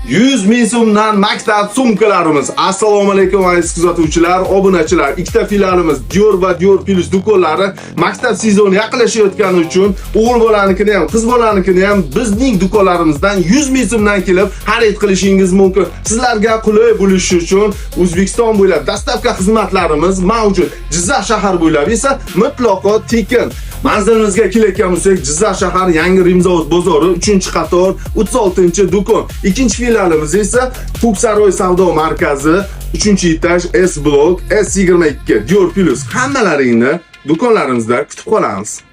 100 ming so'mdan maktab sumkalarimiz. Assalomu alaykum aziz kuzatuvchilar, obunachilar. Ikkita filialimiz Dior va Dior Plus do'konlari maktab sezoni yaqinlashayotgani uchun o'g'il bolanikini ham, qiz bolanikini ham bizning do'konlarimizdan 100 ming so'mdan kelib xarid qilishingiz mumkin. Sizlarga qulay bo'lishi uchun O'zbekiston bo'ylab dastavka xizmatlarimiz mavjud. Jizzax shahar bo'ylab esa mutlaqo tekin. Manzilimizga kelayotgan bo'lsak, Jizzax shahar Yangi Rimzavod bozori 3-qator 36-do'kon. Ikkinchi filialimiz esa Ko'ksaroy savdo markazi 3-etaj S blok S22 Dior Plus. Hammalaringni do'konlarimizda kutib qolamiz.